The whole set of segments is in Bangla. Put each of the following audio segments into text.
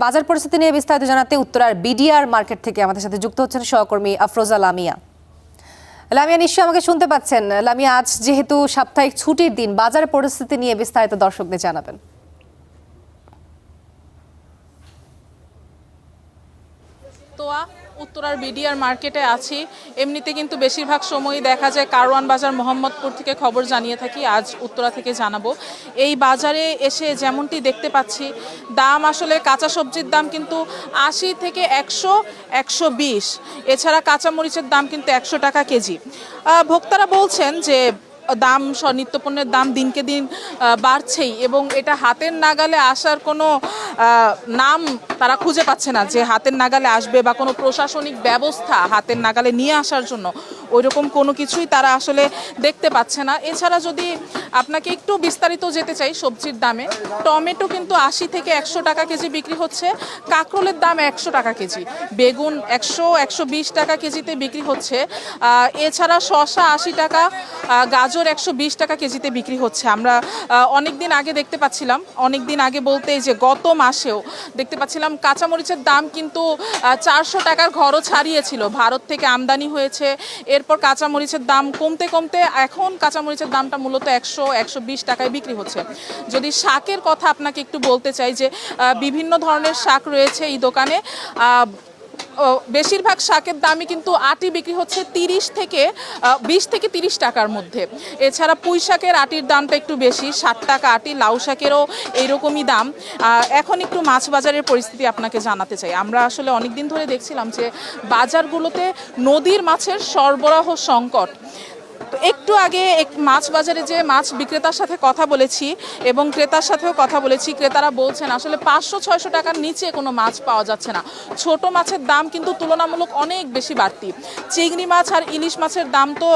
বাজার পরিস্থিতি নিয়ে বিস্তারিত জানাতে উত্তরার বিডিআর মার্কেট থেকে আমাদের সাথে যুক্ত হচ্ছেন সহকর্মী আফরোজা লামিয়া। লামিয়া, নিশ্চয়ই আমাকে শুনতে পাচ্ছেন। লামিয়া, আজ যেহেতু সাপ্তাহিক ছুটির দিন, বাজার পরিস্থিতি নিয়ে বিস্তারিত দর্শকদের জানাবেন। উত্তরার বিডিআর মার্কেটে আছি। এমনিতে কিন্তু বেশিরভাগ সময়ই দেখা যায় কারওয়ান বাজার মোহাম্মদপুর থেকে খবর জানিয়ে থাকি, আজ উত্তরা থেকে জানাবো। এই বাজারে এসে যেমনটি দেখতে পাচ্ছি, দাম আসলে কাঁচা সবজির দাম কিন্তু 80 থেকে 100, 120। এছাড়া কাঁচামরিচের দাম কিন্তু 100 টাকা কেজি। ভোক্তারা বলছেন যে দাম নিত্যপণ্যের দাম দিনকে দিন বাড়ছেই এবং এটা হাতের নাগালে আসার কোনো নাম তারা খুঁজে পাচ্ছে না, যে হাতের নাগালে আসবে বা কোনো প্রশাসনিক ব্যবস্থা হাতের নাগালে নিয়ে আসার জন্য ওইরকম কোনো কিছুই তারা আসলে দেখতে পাচ্ছে না। এছাড়া যদি আপনাকে একটু বিস্তারিত যেতে চাই সবজির দামে, টমেটো কিন্তু 80 থেকে 100 টাকা কেজি বিক্রি হচ্ছে, কাঁকরোলের দাম 100 টাকা কেজি, বেগুন 100, 120 টাকা কেজিতে বিক্রি হচ্ছে। এছাড়া শসা 80 টাকা, গাজর 120 টাকা কেজিতে বিক্রি হচ্ছে। আমরা অনেক দিন আগে দেখতে পাচ্ছিলাম, অনেক দিন আগে বলতে যে গত মাসেও দেখতে পাচ্ছিলাম কাঁচামরিচের দাম কিন্তু 400 টাকার ঘরও ছাড়িয়েছিল। ভারত থেকে আমদানি হয়েছে, এরপর কাঁচামরিচের দাম কমতে কমতে এখন কাঁচামরিচের দামটা মূলত 100, 120 টাকায় বিক্রি হচ্ছে। যদি শাকের কথা আপনাকে একটু বলতে চাই, যে বিভিন্ন ধরনের শাক রয়েছে এই দোকানে। বেশিরভাগ শাকের দামই কিন্তু আটি বিক্রি হচ্ছে 20 থেকে 30 টাকার মধ্যে। এছাড়া পুঁই শাকের আটির দামটা একটু বেশি, 60 টাকা আটি। লাউ শাকেরও এইরকমই দাম। এখন একটু মাছ বাজারের পরিস্থিতি আপনাকে জানাতে চাই। আমরা আসলে অনেক দিন ধরে দেখছিলাম যে বাজারগুলোতে নদীর মাছের সরবরাহ সংকট। তো একটু আগে মাছ বাজারে যে মাছ বিক্রেতার সাথে কথা বলেছি এবং ক্রেতার সাথেও কথা বলেছি, ক্রেতারা বলছেন আসলে 500-600 টাকার নিচে কোনো মাছ পাওয়া যাচ্ছে না। ছোট মাছের দাম কিন্তু তুলনামূলক অনেক বেশি বাড়তি। চিংড়ি মাছ আর ইলিশ মাছের দাম তো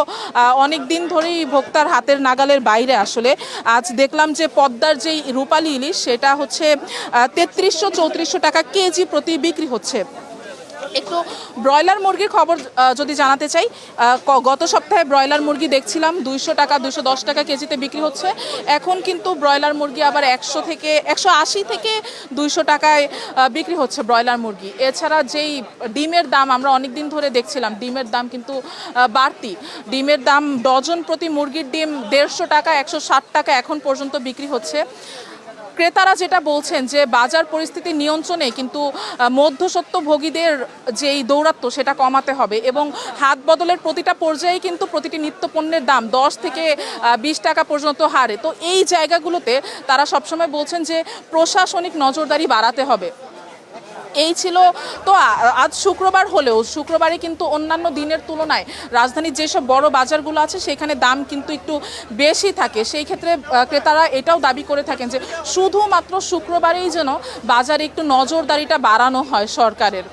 অনেক দিন ধরেই ভোক্তার হাতের নাগালের বাইরে। আসলে আজ দেখলাম যে পদ্মার যেই রূপালী ইলিশ, সেটা হচ্ছে 3300-3400 টাকা কেজি প্রতি বিক্রি হচ্ছে। একটু ব্রয়লার মুরগির খবর যদি জানাতে চাই, গত সপ্তাহে ব্রয়লার মুরগি দেখছিলাম 200 টাকা, 210 টাকা কেজিতে বিক্রি হচ্ছে। এখন কিন্তু ব্রয়লার মুরগি আবার 180 থেকে 200 টাকায় বিক্রি হচ্ছে ব্রয়লার মুরগি। এছাড়া যেই ডিমের দাম আমরা অনেক দিন ধরে দেখছিলাম, ডিমের দাম কিন্তু বাড়তি। ডিমের দাম ডজন প্রতি মুরগির ডিম 150 টাকা, 160 টাকা এখন পর্যন্ত বিক্রি হচ্ছে। ক্রেতারা যেটা বলছেন যে বাজার পরিস্থিতি নিয়ন্ত্রণে কিন্তু মধ্যস্বত্বভোগীদের যেই দৌরাত্ম্য সেটা কমাতে হবে এবং হাত বদলের প্রতিটা পর্যায়ে কিন্তু প্রতিটি নিত্যপণ্যের দাম 10 থেকে 20 টাকা পর্যন্ত হারে। তো এই জায়গাগুলোতে তারা সবসময় বলছেন যে প্রশাসনিক নজরদারি বাড়াতে হবে। এই ছিল। তো আজ শুক্রবার হলেও শুক্রবারে কিন্তু অন্যান্য দিনের তুলনায় রাজধানীর যেসব বড় বাজারগুলো আছে সেখানে দাম কিন্তু একটু বেশি থাকে। সেই ক্ষেত্রে ক্রেতারা এটাও দাবি করে থাকেন যে শুধুমাত্র শুক্রবারেই যেন বাজারে একটু নজরদারিটা বাড়ানো হয় সরকারের।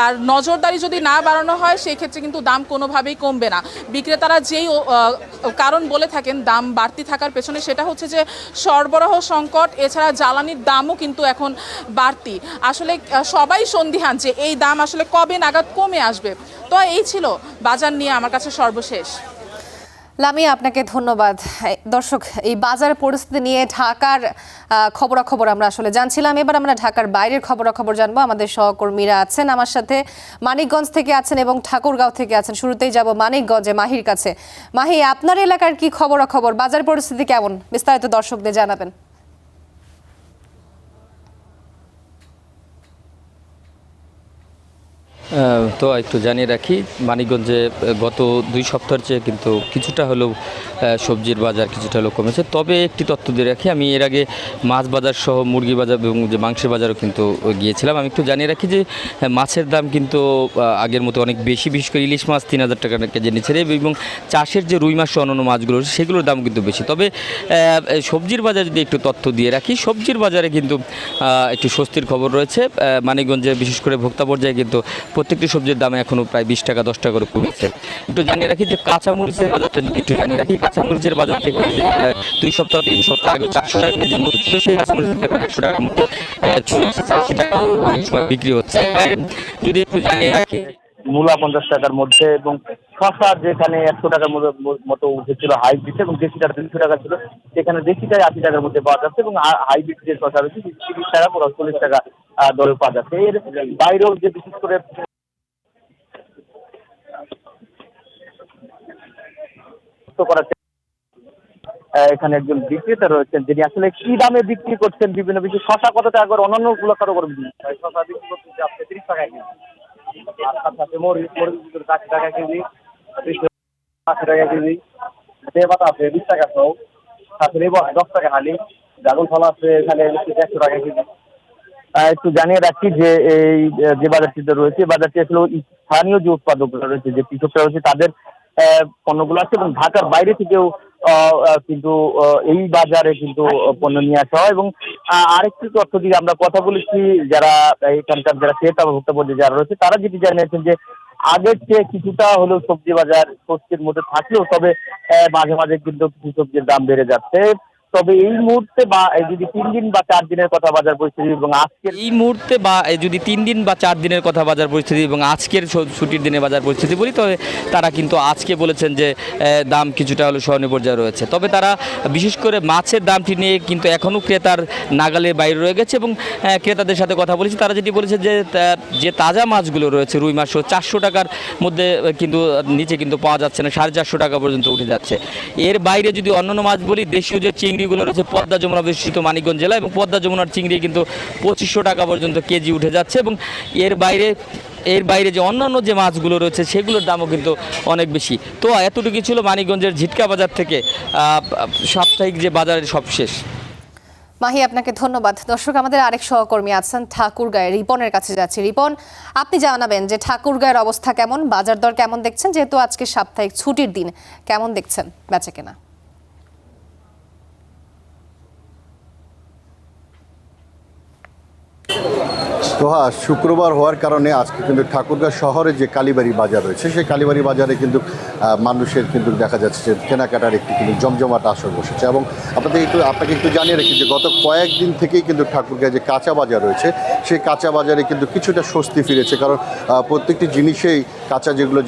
আর নজরদারি যদি না বাড়ানো হয় সেই ক্ষেত্রে কিন্তু দাম কোনোভাবেই কমবে না। বিক্রেতারা যেই কারণ বলে থাকেন দাম বাড়তি থাকার পেছনে, সেটা হচ্ছে যে সরবরাহ সংকট, এছাড়া জ্বালানির দামও কিন্তু এখন বাড়তি। আসলে সবাই সন্দিহান যে এই দাম আসলে কবে নাগাদ কমে আসবে। তো এই ছিল বাজার নিয়ে আমার কাছে সর্বশেষ। লামিয়া, আপনাকে ধন্যবাদ। দর্শক, এই বাজার পরিস্থিতি নিয়ে ঢাকার খবরাখবর আমরা আসলে জানছিলাম। এবার আমরা ঢাকার বাইরের খবরাখবর জানবো। আমাদের সহকর্মীরা আছেন আমার সাথে, মানিকগঞ্জ থেকে আছেন এবং ঠাকুরগাঁও থেকে আছেন। শুরুতেই যাব মানিকগঞ্জে, মাহির কাছে। মাহি, আপনার এলাকার কি খবরাখবর, বাজার পরিস্থিতি কেমন, বিস্তারিত দর্শকদের জানাবেন। তো একটু জানিয়ে রাখি, মানিকগঞ্জে গত 2 সপ্তাহের চেয়ে কিন্তু কিছুটা হলেও সবজির বাজার কিছুটা হলেও কমেছে। তবে একটি তথ্য দিয়ে রাখি, আমি এর আগে মাছ বাজার সহ মুরগি বাজার এবং যে মাংসের বাজারও কিন্তু গিয়েছিলাম। আমি একটু জানিয়ে রাখি যে মাছের দাম কিন্তু আগের মতো অনেক বেশি, বিশেষ করে ইলিশ মাছ 3000 টাকা কেজি নিচ্ছে এবং চাষের যে রুই মাছ অন্যান্য মাছগুলো সেগুলোর দাম কিন্তু বেশি। তবে সবজির বাজার যদি একটু তথ্য দিয়ে রাখি, সবজির বাজারে কিন্তু একটু স্বস্তির খবর রয়েছে। মানিকগঞ্জে বিশেষ করে ভোক্তা পর্যায়ে কিন্তু প্রত্যেকটি সবজির দামে এখনও প্রায় 20 টাকা 10 টাকা করে কমেছে। একটু জানিয়ে রাখি যে কাঁচামরিচের বাজারটা একটু জানিয়ে রাখি, কাঁচামরিচের বাজার থেকে 2 সপ্তাহ 3 সপ্তাহ আগে 400 টাকা কেজি ছিল, সেই কাঁচামরিচের 100 টাকার মতো 80 টাকা অনেক সময় বিক্রি হচ্ছে। যদি একটু জানিয়ে রাখি, মূলা 50 টাকার মধ্যে এবং শসা যেখানে 100 টাকার মতো উঠেছিল হাইব্রিড, এবং দেশিটা 200 টাকা ছিল, সেখানে দেশিটাই 80 টাকার মধ্যে পাওয়া যাচ্ছে এবং হাইব্রিড যে শসা রয়েছে 30 টাকা 40 টাকা দরে পাওয়া যাচ্ছে। এর বাইরেও যে বিশেষ করে এখানে একজন বিক্রেতা রয়েছেন যিনি আসলে কি দামে বিক্রি করছেন বিভিন্ন বিষয়। শশা কত টাকা করে, অন্যান্য গুলো কত করে বিক্রি? শশা বিক্রি করতে আপনি 30 টাকা কেজি, আর সাথে মরিচ 80 টাকা কেজি, 80 টাকা কেজি, পাতা আছে 20 টাকা সহ, সাথে লেবু 10 টাকা হালি, ড্রাগন ফল আছে এখানে 100 টাকা কেজি। একটু জানিয়ে রাখি যে এই যে বাজারটিতে রয়েছে, বাজারটি আসলে স্থানীয় যে উৎপাদকরা রয়েছে, যে কৃষকরা রয়েছে তাদের পণ্যগুলো আছে, এবং ঢাকার বাইরে থেকেও কিন্তু এই বাজারে কিন্তু পণ্য নিয়ে আসা হয়। এবং আরেকটি তথ্য দিয়ে আমরা কথা বলেছি যারা এখানকার যারা ক্রেতা বা ভোক্তা পর্যায়ে যারা রয়েছে, তারা যেটি জানিয়েছেন যে আগের চেয়ে কিছুটা হলেও সবজি বাজার স্বস্তির মধ্যে থাকলেও তবে মাঝে মাঝে কিন্তু কিছু সবজির দাম বেড়ে যাচ্ছে। তবে এই মুহূর্তে বা যদি 3 দিন বা 4 দিনের কথা বাজার পরিস্থিতি এবং আজকের এই মুহূর্তে বা যদি 3 দিন বা 4 দিনের কথা বাজার পরিস্থিতি এবং আজকের ছুটির দিনে বাজার পরিস্থিতি বলি, তবে তারা কিন্তু আজকে বলেছেন যে দাম কিছুটা হলো সহনীয় পর্যায়ে রয়েছে। তবে তারা বিশেষ করে মাছের দামটি নিয়ে কিন্তু এখনও ক্রেতার নাগালের বাইরে রয়ে গেছে। এবং ক্রেতাদের সাথে কথা বলেছি, তারা যেটি বলেছে যে তাজা মাছগুলো রয়েছে রুই মাছও 400 টাকার মধ্যে কিন্তু নিচে কিন্তু পাওয়া যাচ্ছে না, 450 টাকা পর্যন্ত উঠে যাচ্ছে। এর বাইরে যদি অন্যান্য মাছ বলি, দেশীয় যে চিংড়িগুলো রয়েছে পদ্মা যমুনা বেষ্টিত মানিকগঞ্জ জেলা, এবং পদ্মা যমুনার চিংড়ি কিন্তু 2500 টাকা পর্যন্ত কেজি উঠে যাচ্ছে। এবং এর বাইরে যে অন্যান্য যে মাছগুলো রয়েছে সেগুলোর দামও কিন্তু অনেক বেশি। তো এতটুকু ছিল মানিকগঞ্জের ঝিটকা বাজার থেকে সাপ্তাহিক যে বাজারের সবশেষ। মাহি, আপনাকে ধন্যবাদ। দর্শক, আমাদের আরেক সহকর্মী আছেন ঠাকুরগাঁয়ে, রিপনের কাছে যাচ্ছি। রিপন, আপনি জানাবেন যে ঠাকুরগাঁয়ের অবস্থা কেমন, বাজার দর কেমন দেখছেন, যেহেতু আজকে সাপ্তাহিক ছুটির দিন, কেমন দেখছেন বেচাকেনা? তোহা, শুক্রবার হওয়ার কারণে আজকে কিন্তু ঠাকুরগাঁ শহরে যে কালীবাড়ি বাজার রয়েছে, সেই কালীবাড়ি বাজারে কিন্তু মানুষের কিন্তু দেখা যাচ্ছে যে কেনাকাটার একটি কিন্তু জমজমাট আসর বসেছে। এবং আপনাকে একটু জানিয়ে রাখি যে গত কয়েকদিন থেকেই কিন্তু ঠাকুরগাঁয়ে যে কাঁচা বাজার রয়েছে, সেই কাঁচা বাজারে কিন্তু কিছুটা স্বস্তি ফিরেছে। কারণ প্রত্যেকটি জিনিসেই কাঁচা যেগুলো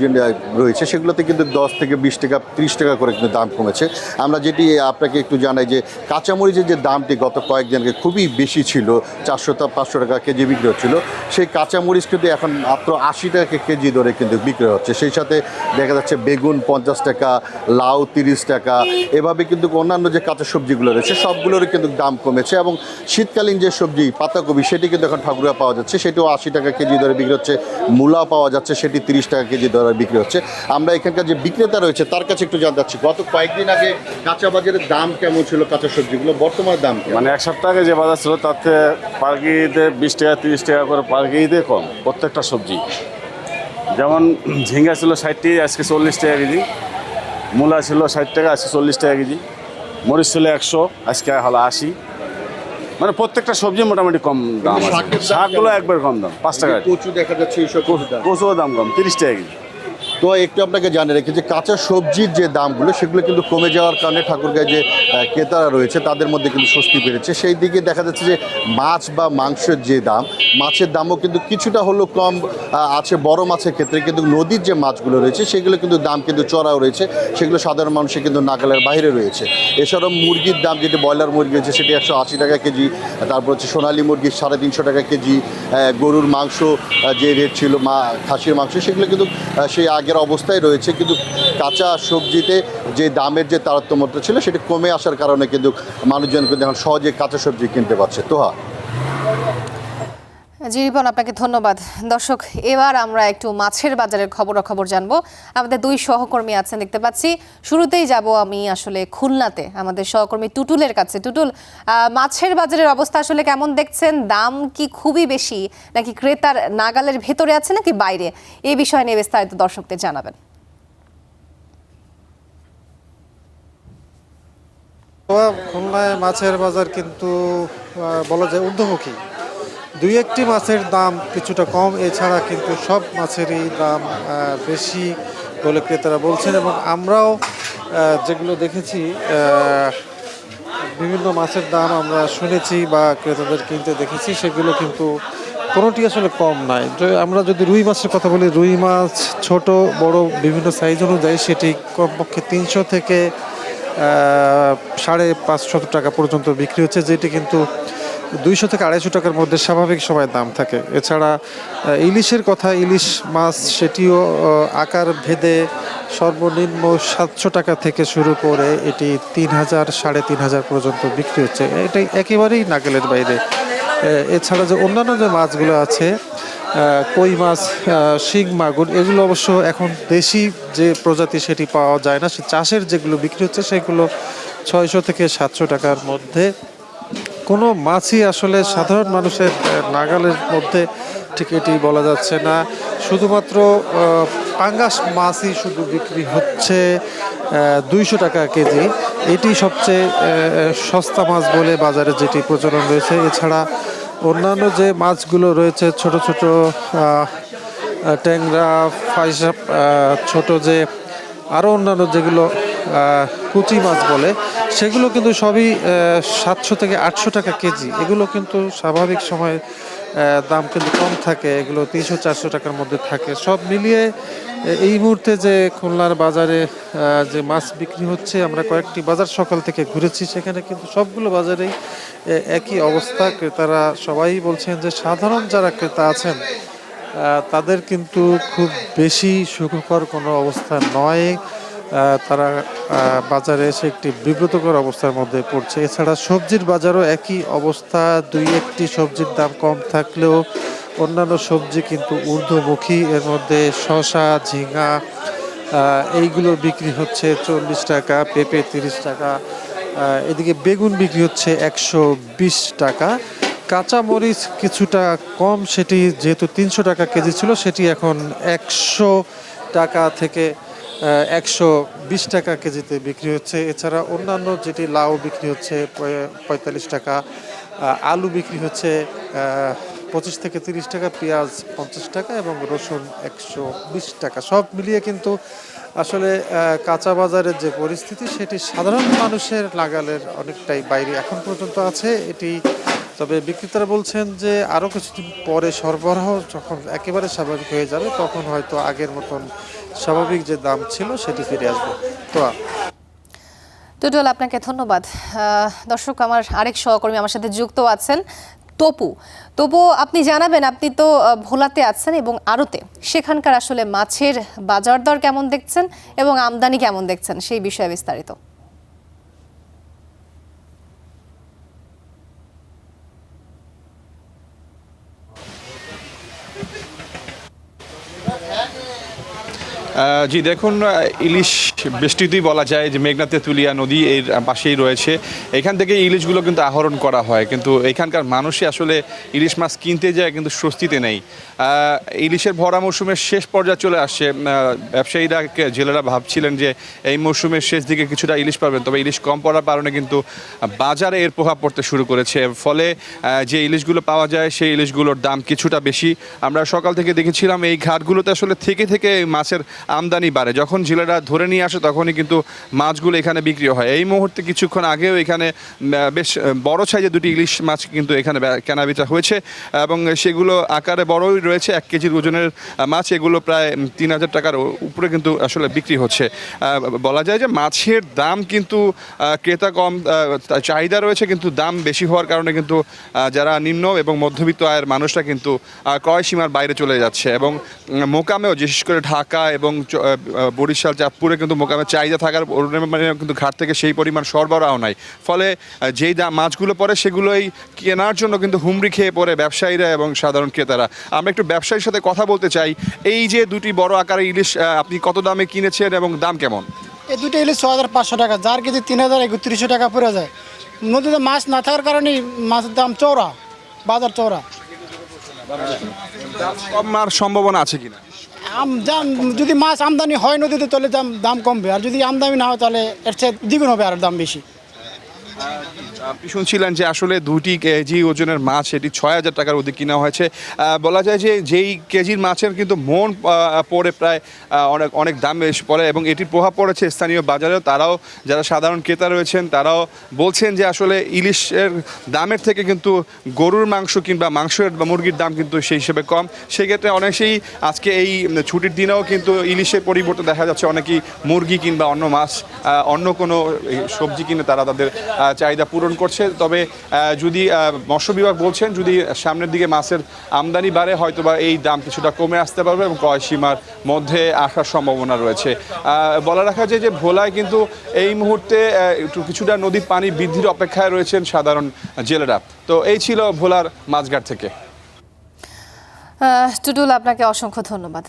রয়েছে সেগুলোতে কিন্তু 10 থেকে 20 টাকা 30 টাকা করে কিন্তু দাম কমেছে। আমরা যেটি আপনাকে একটু জানাই যে কাঁচামরিচের যে দামটি গত কয়েকদিন আগে খুবই বেশি ছিল, 400-500 টাকা কেজি বিক্রি হচ্ছিল, সেই কাঁচামরিচ কিন্তু এখন মাত্র 80 টাকা কেজি দরে কিন্তু বিক্রি হচ্ছে। সেই সাথে দেখা যাচ্ছে বেগুন 50 টাকা, লাউ 30 টাকা, এভাবে কিন্তু অন্যান্য যে কাঁচা সবজিগুলো রয়েছে সবগুলোরই কিন্তু দাম কমেছে। এবং শীতকালীন যে সবজি পাতাকপি, সেটি কিন্তু এখন ঠাকুরগাঁ পাওয়া যাচ্ছে, সেটিও 80 টাকা কেজি দরে বিক্রি হচ্ছে। মূলা পাওয়া যাচ্ছে, সেটি 30 টাকা কেজি দরে বিক্রি হচ্ছে। আমরা এখানকার যে বিক্রেতা রয়েছে তার কাছে একটু জানতে চাচ্ছি, গত কয়েকদিন আগে কাঁচা বাজারের দাম কেমন ছিল কাঁচা সবজিগুলো, বর্তমানে দাম কেমন? মানে এক সপ্তাহ আগে যে বাজার ছিল তাতে পার কেজিতে 20 টাকা 30 টাকা করে পার কেজিতে কম প্রত্যেকটা সবজি। যেমন ঝিঙ্গা ছিল 60 টাকা, আজকে 40 টাকা কেজি। মূলা ছিল 60 টাকা, আজকে 40 টাকা কেজি। মরিচ ছিল 100, আজকে হলো 80। মানে প্রত্যেকটা সবজি মোটামুটি কম দাম আছে। শাকগুলো একবার কম দাম, 5 টাকা। কচু দেখা যাচ্ছে, এইসব কচুও দাম কম, 30 টাকা কেজি। তো একটু আপনাকে জানিয়ে রাখি যে কাঁচা সবজির যে দামগুলো সেগুলো কিন্তু কমে যাওয়ার কারণে ঠাকুরগাঁয়ে যে ক্রেতারা রয়েছে তাদের মধ্যে কিন্তু স্বস্তি পেরেছে। সেই দিকে দেখা যাচ্ছে যে মাছ বা মাংসের যে দাম, মাছের দামও কিন্তু কিছুটা হলেও কম আছে বড় মাছের ক্ষেত্রে, কিন্তু নদীর যে মাছগুলো রয়েছে সেগুলো কিন্তু দাম কিন্তু চড়াও রয়েছে, সেগুলো সাধারণ মানুষের কিন্তু নাগালের বাইরে রয়েছে। এছাড়াও মুরগির দাম, যেটি ব্রয়লার মুরগি রয়েছে সেটি 180 টাকা কেজি, তারপর হচ্ছে সোনালী মুরগি 350 টাকা কেজি, গরুর মাংস যে রেট ছিল খাসির মাংস সেগুলো কিন্তু সেই আগের অবস্থায় রয়েছে। কিন্তু কাঁচা সবজিতে যে দামের যে তারতম্যটা ছিল সেটা কমে আসার কারণে কিন্তু মানুষজন কিন্তু এখন সহজে কাঁচা সবজি কিনতে পারছে। তোহা। জি রিপন, আপনাকে ধন্যবাদ। দর্শক, এবার আমরা একটু মাছের বাজারের খবরাখবর জানবো। আমাদের দুই সহকর্মী আছেন দেখতে পাচ্ছি। শুরুতেই যাব আমি আসলে খুলনাতে আমাদের সহকর্মী টুটুলের কাছে। টুটুল, মাছের বাজারের অবস্থা আসলে কেমন দেখছেন? দাম কি খুবই বেশি, নাকি ক্রেতার নাগালের ভেতরে আছে, নাকি বাইরে? এই বিষয় নিয়ে বিস্তারিত দর্শকদের জানাবেন। খুলনায় মাছের বাজার কিন্তু বলা যায় ঊর্ধ্বমুখী। দুই একটি মাছের দাম কিছুটা কম, এছাড়া কিন্তু সব মাছেরই দাম বেশি বলে ক্রেতারা বলছেন। এবং আমরাও যেগুলো দেখেছি, বিভিন্ন মাছের দাম আমরা শুনেছি বা ক্রেতাদের কিনতে দেখেছি, সেগুলো কিন্তু কোনোটি আসলে কম নাই। আমরা যদি রুই মাছের কথা বলি, রুই মাছ ছোট বড় বিভিন্ন সাইজ অনুযায়ী সেটি কমপক্ষে 300 থেকে 550 টাকা পর্যন্ত বিক্রি হচ্ছে, যেটি কিন্তু 200 থেকে 250 টাকার মধ্যে স্বাভাবিক সময় দাম থাকে। এছাড়া ইলিশের কথা, ইলিশ মাছ সেটিও আকার ভেদে সর্বনিম্ন 700 টাকা থেকে শুরু করে এটি 3000 3,500 পর্যন্ত বিক্রি হচ্ছে। এটাই একেবারেই নাগালের বাইরে। এছাড়া যে অন্যান্য যে মাছগুলো আছে, কই মাছ, শিং মাগুর, এগুলো অবশ্য এখন দেশি যে প্রজাতি সেটি পাওয়া যায় না। সে চাষের যেগুলো বিক্রি হচ্ছে সেগুলো 600 থেকে 700 টাকার মধ্যে। কোনো মাছই আসলে সাধারণ মানুষের নাগালের মধ্যে ঠিক এটি বলা যাচ্ছে না। শুধুমাত্র পাঙ্গাস মাছই শুধু বিক্রি হচ্ছে 200 টাকা কেজি। এটি সবচেয়ে সস্তা মাছ বলে বাজারে যেটি প্রচলন রয়েছে। এছাড়া অন্যান্য যে মাছগুলো রয়েছে, ছোট ছোট ট্যাংরা, ফাইসা, ছোট যে আরও অন্যান্য যেগুলো কুচি মাছ বলে, সেগুলো কিন্তু সবই 700 থেকে 800 টাকা কেজি। এগুলো কিন্তু স্বাভাবিক সময়ে দাম কিন্তু কম থাকে, এগুলো 300-400 টাকার মধ্যে থাকে। সব মিলিয়ে এই মুহূর্তে যে খুলনার বাজারে যে মাছ বিক্রি হচ্ছে, আমরা কয়েকটি বাজার সকাল থেকে ঘুরেছি, সেখানে কিন্তু সবগুলো বাজারেই একই অবস্থা। ক্রেতারা সবাই বলছেন যে সাধারণ যারা ক্রেতা আছেন তাদের কিন্তু খুব বেশি সুখকর কোনো অবস্থা নয়। তারা বাজারে এসে একটি বিব্রতকর অবস্থার মধ্যে পড়ছে। এছাড়া সবজির বাজারও একই অবস্থা। 2-1টি সবজির দাম কম থাকলেও অন্যান্য সবজি কিন্তু ঊর্ধ্বমুখী। এর মধ্যে শসা, ঝিঙা এইগুলো বিক্রি হচ্ছে 40 টাকা, পেঁপে 30 টাকা, এদিকে বেগুন বিক্রি হচ্ছে 120 টাকা। কাঁচা মরিচ কিছুটা কম, সেটি যেহেতু 300 টাকা কেজি ছিল, সেটি এখন 100 টাকা থেকে 120 টাকা কেজিতে বিক্রি হচ্ছে। এছাড়া অন্যান্য যেটি লাউ বিক্রি হচ্ছে 45 টাকা, আলু বিক্রি হচ্ছে 25 থেকে 30 টাকা, পেঁয়াজ 50 টাকা এবং রসুন 120 টাকা। সব মিলিয়ে কিন্তু আসলে কাঁচা বাজারের যে পরিস্থিতি, সেটি সাধারণ মানুষের নাগালের অনেকটাই বাইরে এখন পর্যন্ত আছে এটি। তবে বিক্রেতারা বলছেন যে আরও কিছুদিন পরে সরবরাহ যখন একেবারে স্বাভাবিক হয়ে যাবে, তখন হয়তো আগের মতন স্বাভাবিক যে দাম ছিল সেটি ফিরে আসবে। তো টুটুল, আপনাকে ধন্যবাদ। দর্শক, আমার আরেক সহকর্মী আমার সাথে যুক্ত আছেন, তপু, আপনি জানাবেন, আপনি তো ভোলাতে আছেন এবং আড়তে, সেখানকার আসলে মাছের বাজার দর কেমন দেখছেন এবং আমদানি কেমন দেখছেন সেই বিষয়ে বিস্তারিত। জি দেখুন, ইলিশ বেষ্টিতই বলা যায় যে মেঘনা তেঁতুলিয়া নদী এর পাশেই রয়েছে। এখান থেকে ইলিশগুলো কিন্তু আহরণ করা হয়, কিন্তু এখানকার মানুষই আসলে ইলিশ মাছ কিনতে যায় কিন্তু স্বস্তিতে নেই। ইলিশের ভরা মৌসুমের শেষ পর্যায়ে চলে আসছে। ব্যবসায়ীরা, জেলেরা ভাবছিলেন যে এই মৌসুমের শেষ দিকে কিছুটা ইলিশ পাবেন, তবে ইলিশ কম পড়ার কারণে কিন্তু বাজারে এর প্রভাব পড়তে শুরু করেছে। ফলে যে ইলিশগুলো পাওয়া যায় সেই ইলিশগুলোর দাম কিছুটা বেশি। আমরা সকাল থেকে দেখেছিলাম এই ঘাটগুলোতে আসলে থেকে মাছের আমদানি বাড়ে। যখন জেলেরা ধরে নিয়ে আসে তখনই কিন্তু মাছগুলো এখানে বিক্রি হয়। এই মুহূর্তে কিছুক্ষণ আগেও এখানে বেশ বড় সাইজের দুটি ইলিশ মাছ কিন্তু এখানে কেনাবেচা হয়েছে এবং সেগুলো আকারে বড়ই রয়েছে। 1 কেজির ওজনের মাছ, এগুলো প্রায় 3000 টাকার উপরে কিন্তু আসলে বিক্রি হচ্ছে। বলা যায় যে মাছের দাম কিন্তু ক্রেতা কম, চাহিদা রয়েছে, কিন্তু দাম বেশি হওয়ার কারণে কিন্তু যারা নিম্ন এবং মধ্যবিত্ত আয়ের মানুষরা কিন্তু ক্রয় সীমার বাইরে চলে যাচ্ছে। এবং মোকামেও, বিশেষ করে ঢাকা এবং বরিশাল, চাঁদপুরে কিন্তু মোকামের চাহিদা থাকার কিন্তু ঘাট থেকে সেই পরিমাণ সরবরাহ নাই। ফলে যেই মাছগুলো পড়ে সেগুলোই কেনার জন্য কিন্তু হুমড়ি খেয়ে পড়ে ব্যবসায়ীরা এবং সাধারণ ক্রেতারা। আমরা একটু ব্যবসায়ীর সাথে কথা বলতে চাই। এই যে দুটি বড় আকারের ইলিশ আপনি কত দামে কিনেছেন এবং দাম কেমন? এই দুটো ইলিশ 6500 টাকা, যার কেজি 3000-3100 টাকা পড়ে যায়। নদীতে মাছ না থাকার কারণে মাছের দাম চওড়া, বাজার চওড়া। কমার সম্ভাবনা আছে কিনা? যদি মাছ আমদানি হয় নদীতে, তাহলে দাম কমবে, আর যদি আমদানি না হয় তাহলে এর চেয়ে দ্বিগুণ হবে, আর দাম বেশি। আপনি শুনছিলেন যে আসলে 2 কেজি ওজনের মাছ এটি 6000 টাকার অধিক কিনা হয়েছে। বলা যায় যে যেই কেজির মাছের কিন্তু মন পড়ে প্রায় অনেক দাম বেশি পড়ে এবং এটির প্রভাব পড়েছে স্থানীয় বাজারেও। তারাও, যারা সাধারণ ক্রেতা রয়েছেন, তারাও বলছেন যে আসলে ইলিশের দামের থেকে কিন্তু গরুর মাংস কিংবা মাংসের বা মুরগির দাম কিন্তু সেই হিসেবে কম। সেক্ষেত্রে অনেকেই আজকে এই ছুটির দিনেও কিন্তু ইলিশের পরিবর্তে দেখা যাচ্ছে অনেকেই মুরগি কিংবা অন্য মাছ, অন্য কোনো সবজি কিনে তারা তাদের চাহিদা পূরণ করছে। তবে যদি মৎস্য বিভাগ বলছেন যদি সামনের দিকে মাছের আমদানি বাড়ে হয়তো বা এই দাম কিছুটা কমে আসতে পারবে এবং ক্রয় সীমার মধ্যে আসার সম্ভাবনা রয়েছে। বলা রাখা যায় যে ভোলায় কিন্তু এই মুহূর্তে একটু কিছুটা নদীর পানি বৃদ্ধির অপেক্ষায় রয়েছেন সাধারণ জেলেরা। তো এই ছিল ভোলার মাছঘাট থেকে। টুটুল, আপনাকে অসংখ্য ধন্যবাদ।